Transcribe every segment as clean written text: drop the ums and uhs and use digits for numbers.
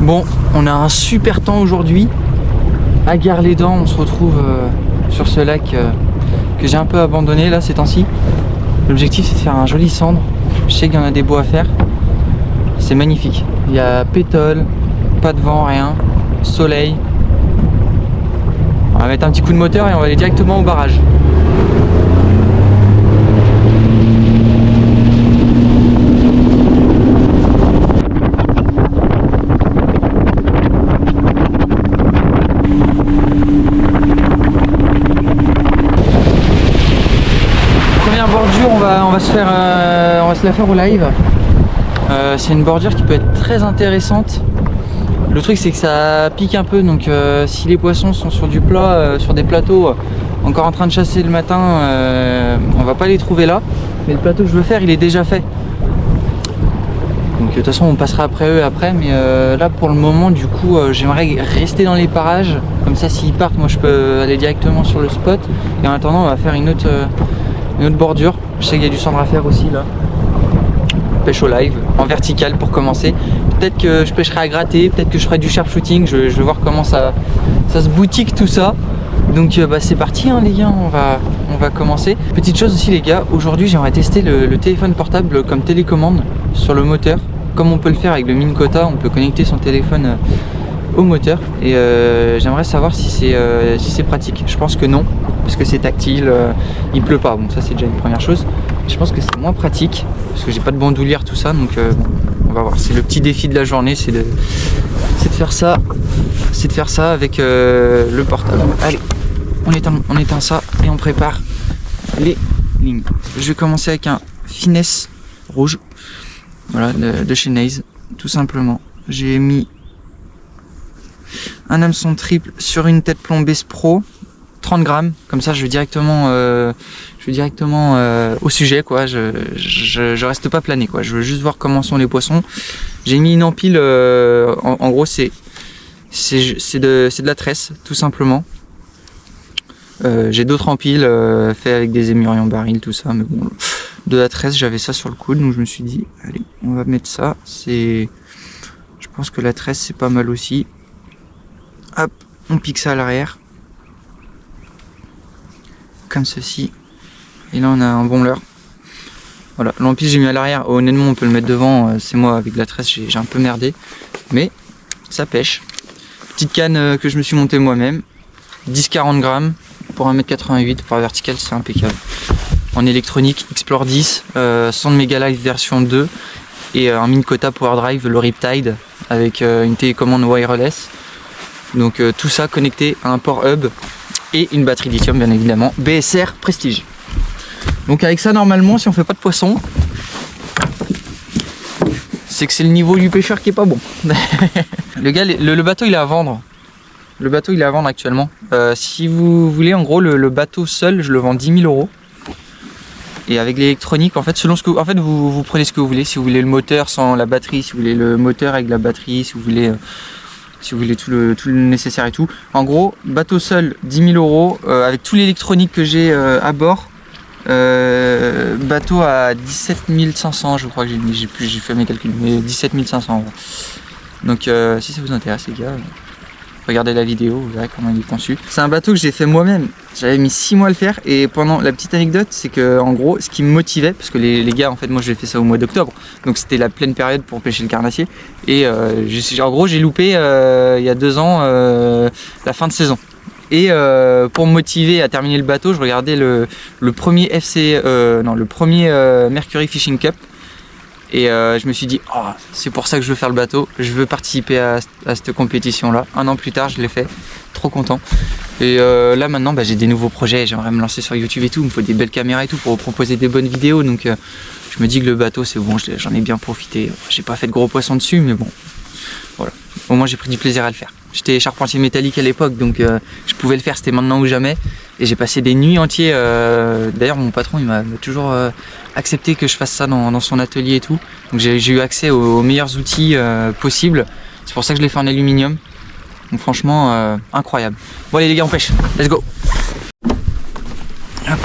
Bon, on a un super temps aujourd'hui. À Gare-les-Dents, on se retrouve sur ce lac que j'ai un peu abandonné là ces temps-ci. L'objectif c'est de faire un joli cendre. Je sais qu'il y en a des beaux à faire. C'est magnifique. Il y a pétole, pas de vent, rien, soleil. On va mettre un petit coup de moteur et on va aller directement au barrage. Première bordure, on va se la faire au live. C'est une bordure qui peut être très intéressante. Le truc c'est que ça pique un peu, donc si les poissons sont sur du plat, sur des plateaux, encore en train de chasser le matin, on va pas les trouver là. Mais le plateau que je veux faire, il est déjà fait. Donc de toute façon on passera après eux après, mais là pour le moment du coup j'aimerais rester dans les parages. Comme ça s'ils partent, moi je peux aller directement sur le spot. Et en attendant on va faire une autre bordure. Je sais qu'il y a du cendre à faire aussi là. Pêche au live, en vertical pour commencer. Peut-être que je pêcherai à gratter, peut-être que je ferai du sharpshooting, je vais voir comment ça se boutique tout ça. Donc c'est parti hein, les gars, on va commencer. Petite chose aussi les gars, aujourd'hui j'aimerais tester le téléphone portable comme télécommande sur le moteur. Comme on peut le faire avec le Minn Kota, on peut connecter son téléphone au moteur. Et j'aimerais savoir si c'est pratique. Je pense que non, parce que c'est tactile, il pleut pas, bon ça c'est déjà une première chose. Je pense que c'est moins pratique, parce que j'ai pas de bandoulière tout ça, donc bon, on va voir. C'est le petit défi de la journée, c'est de faire ça. C'est de faire ça avec le portable. Allez, on éteint ça et on prépare les lignes. Je vais commencer avec un Finesse rouge, voilà, de chez Naze, tout simplement. J'ai mis un hameçon triple sur une tête plombée Spro, 30 grammes, comme ça je vais directement au sujet quoi. Je reste pas plané quoi, je veux juste voir comment sont les poissons. J'ai mis une empile, en gros c'est de la tresse tout simplement. J'ai d'autres empiles fait avec des émurions barils tout ça, mais bon, de la tresse j'avais ça sur le coude, donc je me suis dit allez on va mettre ça. Je pense que la tresse c'est pas mal aussi. Hop, on pique ça à l'arrière comme ceci, et là on a un bon leurre. Voilà, l'empile j'ai mis à l'arrière, honnêtement on peut le mettre devant, c'est moi avec la tresse j'ai un peu merdé, mais ça pêche. Petite canne que je me suis montée moi-même, 10-40 grammes pour 1m88, pour la verticale c'est impeccable. En électronique, Explore 10, sonde Megalife version 2 et un Minn Kota Power Drive, le Riptide, avec une télécommande wireless. Donc tout ça connecté à un port hub et une batterie lithium bien évidemment, BSR Prestige. Donc avec ça normalement si on fait pas de poisson, c'est que c'est le niveau du pêcheur qui est pas bon. Le gars, le bateau il est à vendre. Le bateau il est à vendre actuellement. Si vous voulez en gros le bateau seul je le vends 10 000 €. Et avec l'électronique en fait selon ce que vous prenez ce que vous voulez. Si vous voulez le moteur sans la batterie, si vous voulez le moteur avec la batterie, si vous voulez tout le nécessaire et tout. En gros, bateau seul, 10 000 €, avec tout l'électronique que j'ai à bord. Bateau à 17 500, je crois que j'ai fait mes calculs, mais 17 500 €. Donc si ça vous intéresse les gars, regardez la vidéo, vous verrez comment il est conçu. C'est un bateau que j'ai fait moi-même, j'avais mis 6 mois à le faire, et pendant la petite anecdote, c'est que en gros, ce qui me motivait, parce que les gars, en fait, moi j'ai fait ça au mois d'octobre, donc c'était la pleine période pour pêcher le carnassier, et en gros j'ai loupé il y a 2 ans la fin de saison. Et pour me motiver à terminer le bateau, je regardais le premier Mercury Fishing Cup. Et je me suis dit, oh, c'est pour ça que je veux faire le bateau, je veux participer à cette compétition-là. 1 an plus tard, je l'ai fait, trop content. Et là maintenant, j'ai des nouveaux projets, j'aimerais me lancer sur YouTube et tout, il me faut des belles caméras et tout pour proposer des bonnes vidéos. Donc je me dis que le bateau, c'est bon, j'en ai bien profité. J'ai pas fait de gros poissons dessus, mais bon, voilà. Au moins j'ai pris du plaisir à le faire. J'étais charpentier métallique à l'époque, donc je pouvais le faire, c'était maintenant ou jamais. Et j'ai passé des nuits entières. D'ailleurs mon patron il m'a toujours accepté que je fasse ça dans son atelier et tout. Donc j'ai eu accès aux meilleurs outils possibles. C'est pour ça que je l'ai fait en aluminium. Donc franchement incroyable. Bon allez les gars, on pêche, let's go. Hop.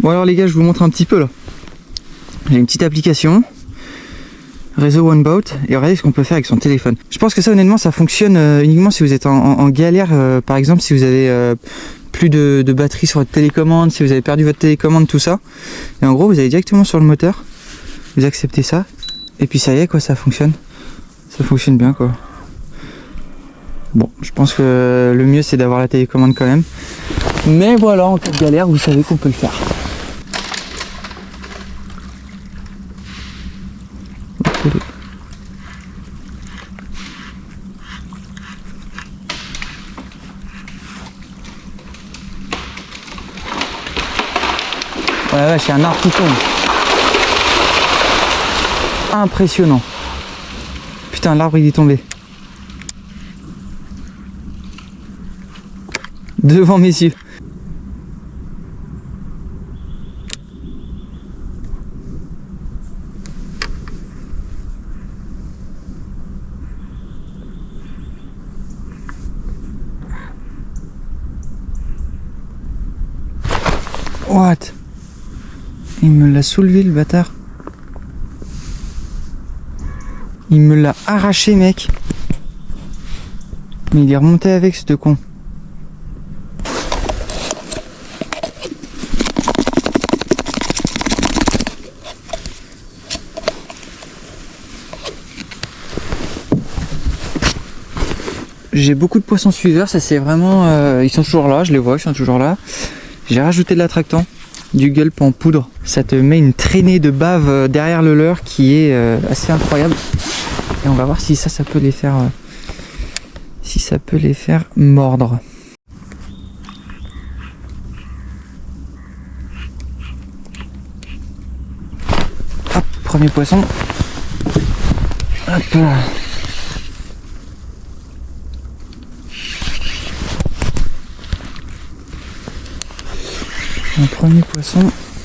Bon alors les gars, je vous montre un petit peu là. J'ai une petite application, réseau OneBoat, et regardez ce qu'on peut faire avec son téléphone. Je pense que ça honnêtement ça fonctionne uniquement si vous êtes en galère, par exemple si vous avez plus de batterie sur votre télécommande, si vous avez perdu votre télécommande, tout ça. Et en gros vous allez directement sur le moteur, vous acceptez ça, et puis ça y est quoi, ça fonctionne. Ça fonctionne bien quoi. Bon, je pense que le mieux c'est d'avoir la télécommande quand même. Mais voilà, en cas de galère, vous savez qu'on peut le faire. Ouais, ouais, c'est un arbre qui tombe. Impressionnant. Putain, l'arbre il est tombé. Devant mes yeux. What? Il me l'a soulevé le bâtard. Il me l'a arraché mec. Mais il est remonté avec ce con. J'ai beaucoup de poissons suiveurs, ça c'est vraiment... ils sont toujours là, je les vois, ils sont toujours là. J'ai rajouté de l'attractant, du gulp en poudre. Ça te met une traînée de bave derrière le leurre qui est assez incroyable. Et on va voir si ça peut les faire... si ça peut les faire mordre. Hop, premier poisson. Hop là. Un premier poisson,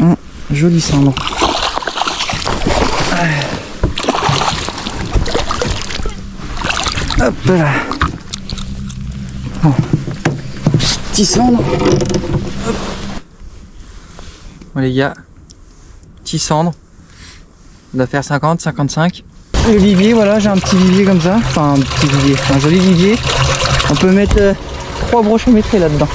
un joli cendre. Hop là. Bon. Petit cendre. Hop. Bon les gars, petit cendre. On doit faire 50, 55. Le vivier, voilà, j'ai un petit vivier comme ça. Enfin un petit vivier, un joli vivier. On peut mettre 3 broches métrées là-dedans.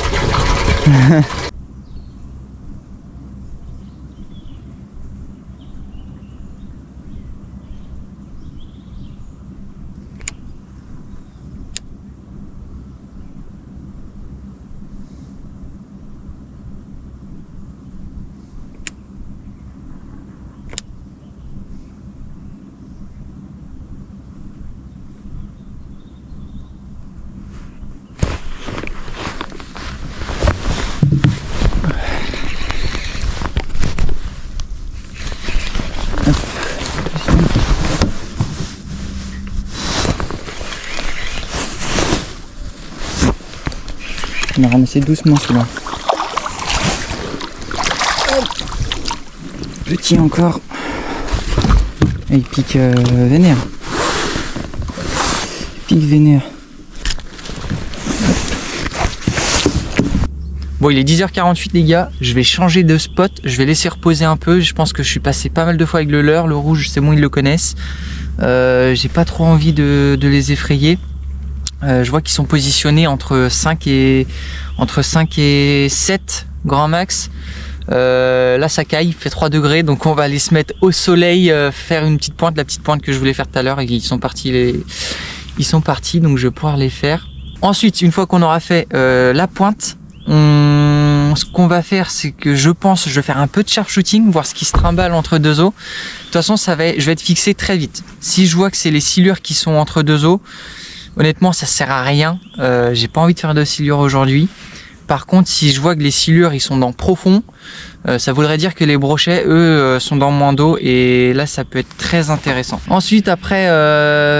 On a ramassé doucement celui-là. Petit encore. Et il pique vénère. Il pique vénère. Bon, il est 10h48 les gars, je vais changer de spot, je vais laisser reposer un peu. Je pense que je suis passé pas mal de fois avec le leurre, le rouge c'est bon, ils le connaissent. J'ai pas trop envie de les effrayer. Je vois qu'ils sont positionnés entre 5 et 7 grand max. Là ça caille, il fait 3 degrés, donc on va aller se mettre au soleil, faire une petite pointe, la petite pointe que je voulais faire tout à l'heure, et ils sont partis, donc je vais pouvoir les faire. Ensuite, une fois qu'on aura fait la pointe, ce qu'on va faire, c'est que je vais faire un peu de sharp shooting, voir ce qui se trimballe entre deux eaux. De toute façon, je vais être fixé très vite. Si je vois que c'est les silures qui sont entre deux eaux, honnêtement, ça sert à rien. J'ai pas envie de faire de silures aujourd'hui. Par contre, si je vois que les silures ils sont dans profond, ça voudrait dire que les brochets, eux, sont dans moins d'eau, et là, ça peut être très intéressant. Ensuite, après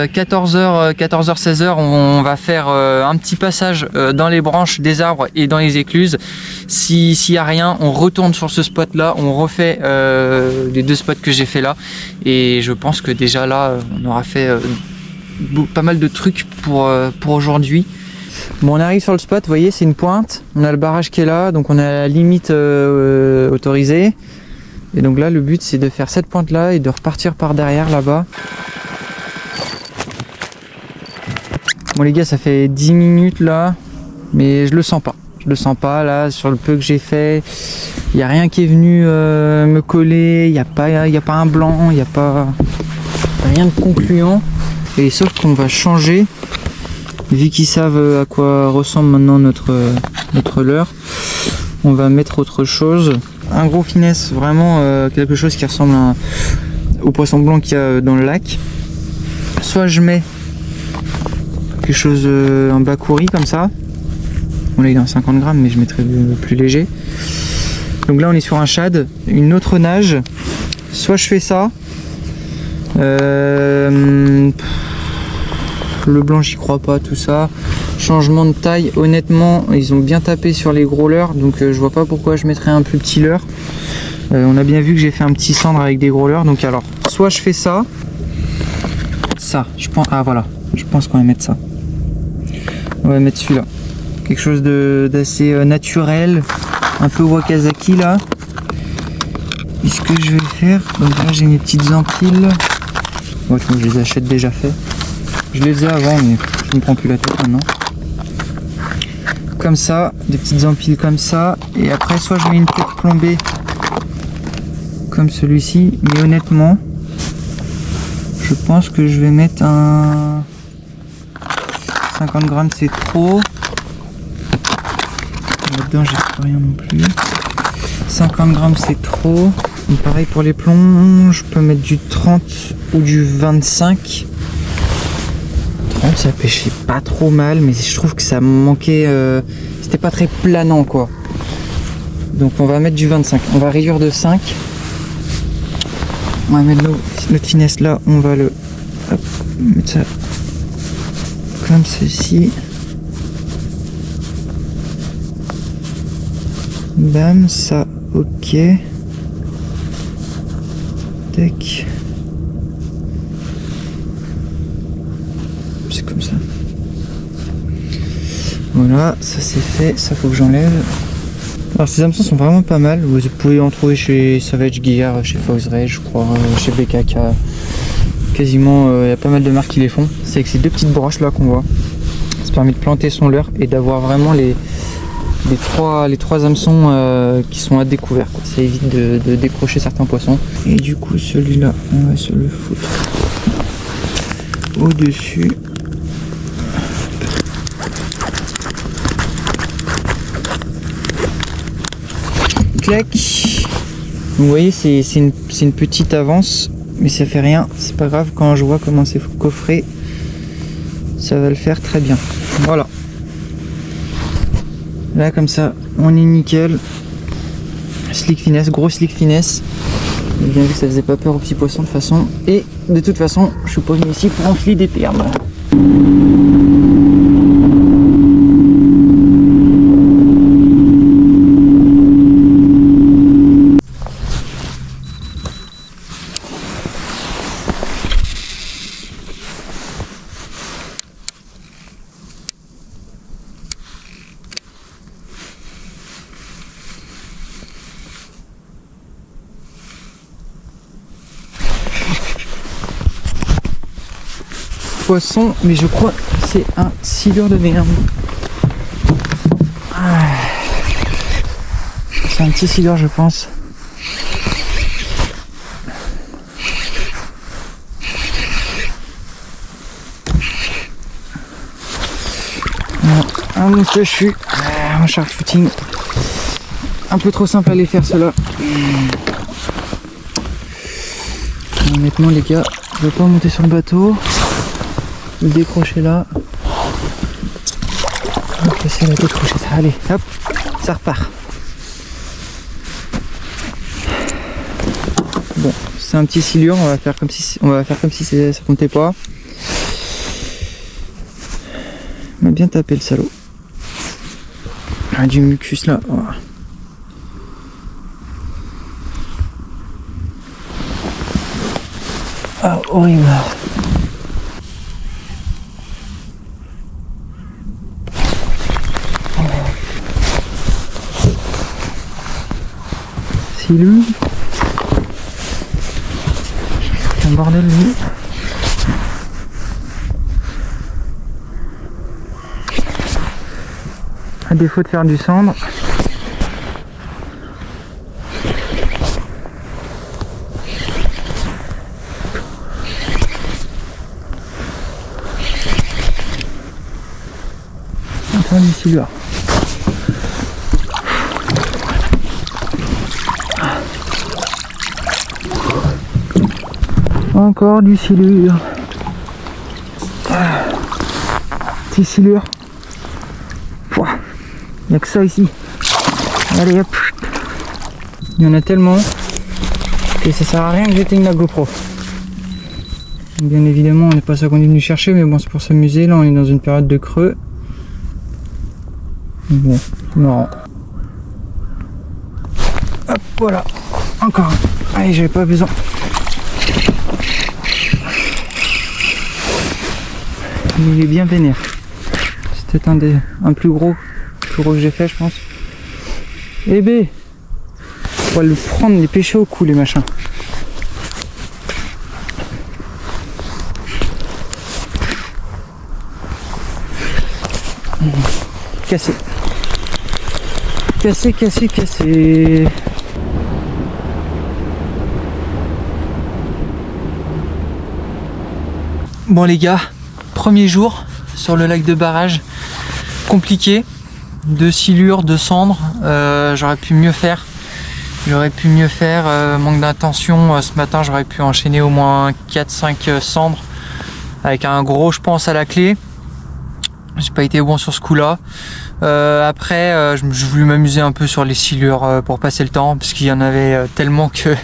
14h, 16h, on va faire un petit passage dans les branches des arbres et dans les écluses. S'il y a rien, on retourne sur ce spot-là, on refait les 2 spots que j'ai fait là, et je pense que déjà là, on aura fait pas mal de trucs pour aujourd'hui. Bon, on arrive sur le spot, vous voyez, c'est une pointe. On a le barrage qui est là, donc on a la limite autorisée. Et donc là, le but, c'est de faire cette pointe là et de repartir par derrière là-bas. Bon les gars, ça fait 10 minutes là, mais je le sens pas. Je le sens pas là, sur le peu que j'ai fait. Il n'y a rien qui est venu me coller, il n'y a pas un blanc, il n'y a pas rien de concluant. Et sauf qu'on va changer, vu qu'ils savent à quoi ressemble maintenant notre leurre, on va mettre autre chose. Un gros finesse, vraiment quelque chose qui ressemble au poisson blanc qu'il y a dans le lac. Soit je mets quelque chose, un bakuri comme ça. Bon là il est en 50 grammes, mais je mettrai le plus léger. Donc là on est sur un shad, une autre nage. Soit je fais ça. Le blanc j'y crois pas, tout ça. Changement de taille, honnêtement ils ont bien tapé sur les gros leurres, donc je vois pas pourquoi je mettrais un plus petit leurre. On a bien vu que j'ai fait un petit cendre avec des gros leurres, donc alors soit je fais ça, je pense, ah voilà, je pense qu'on va mettre ça. On va mettre celui-là, quelque chose d'assez naturel, un peu Wakazaki là. Et ce que je vais faire, donc là j'ai mes petites empiles. Moi je les achète déjà faits. Je les ai avant, mais je ne me prends plus la tête maintenant. Comme ça, des petites empiles comme ça. Et après, soit je mets une tête plombée comme celui-ci. Mais honnêtement, je pense que je vais mettre un 50 grammes, c'est trop. Là-dedans, j'ai plus rien non plus. 50 grammes, c'est trop. Et pareil pour les plombs, je peux mettre du 30 ou du 25. Ça pêchait pas trop mal, mais je trouve que ça manquait, c'était pas très planant quoi. Donc on va mettre du 25, on va réduire de 5. On va mettre notre finesse là, on va le mettre ça comme ceci. Bam, ça, ok. Tac. C'est comme ça. Voilà, ça c'est fait, ça faut que j'enlève. Alors ces hameçons sont vraiment pas mal. Vous pouvez en trouver chez Savage Gear, chez Fox Ray, je crois, chez BKK. Quasiment, il y a pas mal de marques qui les font. C'est avec ces deux petites broches là qu'on voit. Ça permet de planter son leurre et d'avoir vraiment les trois hameçons qui sont à découvert. Ça évite de décrocher certains poissons. Et du coup celui-là, on va se le foutre au-dessus. Clac. Vous voyez, c'est une petite avance, mais ça fait rien, c'est pas grave. Quand je vois comment c'est coffré, ça va le faire très bien. Voilà, là comme ça on est nickel. Slick finesse, gros slick finesse. Bien vu que ça faisait pas peur aux petits poissons de toute façon. Et de toute façon je suis pas venu ici pour enfiler des perles. Poisson, mais je crois que c'est un silure de merde. C'est un petit silure, je pense. Un moustachu, un shark shooting. Un peu trop simple à les faire ceux-là. Honnêtement les gars, je vais pas monter sur le bateau. Le décrocher là. Ok, c'est la décrocher ça. Allez, hop, ça repart. Bon, c'est un petit silure, on va faire comme si ça comptait pas. On va bien taper le salaud. Ah, du mucus là. Oh. Ah, horrible. silure. Un bordel lui. À défaut de faire du cendre. Encore du silure. Encore du silure. Petit silure. Il n'y a que ça ici. Allez hop. Il y en a tellement que ça sert à rien que j'éteigne la GoPro. Bien évidemment, on n'est pas ça qu'on est venu chercher, mais bon, c'est pour s'amuser. Là, on est dans une période de creux. Bon, c'est marrant. Hop, voilà. Encore un. Allez, j'avais pas besoin. Mais il est bien vénère. C'est peut-être un plus gros que j'ai fait, je pense. Eh ben, on va le prendre, les pêcher au cou, les machins. Cassé. Cassé, cassé, cassé. Bon les gars, premier jour sur le lac de barrage. Compliqué. De silure, de cendre, j'aurais pu mieux faire. Manque d'intention, ce matin j'aurais pu enchaîner au moins 4-5 cendres avec un gros je pense à la clé. J'ai pas été bon sur ce coup là. Après je voulais m'amuser un peu sur les silures pour passer le temps parce qu'il y en avait tellement que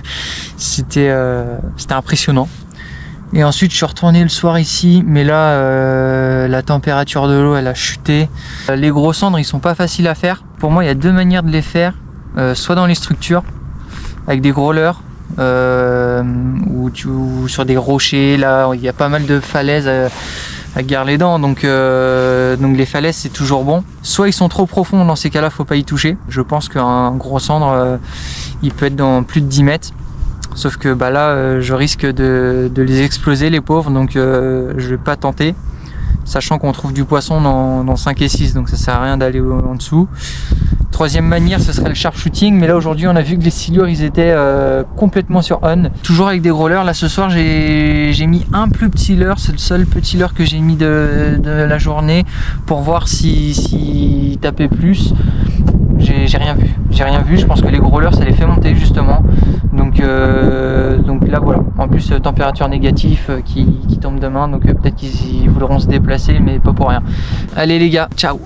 c'était impressionnant. Et ensuite je suis retourné le soir ici, mais là la température de l'eau elle a chuté. Les gros cendres ils sont pas faciles à faire. Pour moi il y a deux manières de les faire, soit dans les structures avec des gros leurres ou sur des rochers. Là il y a pas mal de falaises à gare les dents, donc les falaises c'est toujours bon. Soit ils sont trop profonds, dans ces cas là faut pas y toucher. Je pense qu'un gros cendre il peut être dans plus de 10 mètres. Sauf que bah là je risque de les exploser les pauvres, donc je vais pas tenter, sachant qu'on trouve du poisson dans 5 et 6, donc ça sert à rien d'aller en dessous. Troisième manière ce serait le sharpshooting, mais là aujourd'hui on a vu que les silures ils étaient complètement sur on, toujours avec des gros leurres. Là ce soir j'ai mis un plus petit leurre, c'est le seul petit leurre que j'ai mis de la journée pour voir si tapait plus. J'ai rien vu, je pense que les gros leurres ça les fait monter justement, donc là voilà, en plus température négative qui tombe demain, donc peut-être qu'ils voudront se déplacer, mais pas pour rien. Allez les gars, ciao.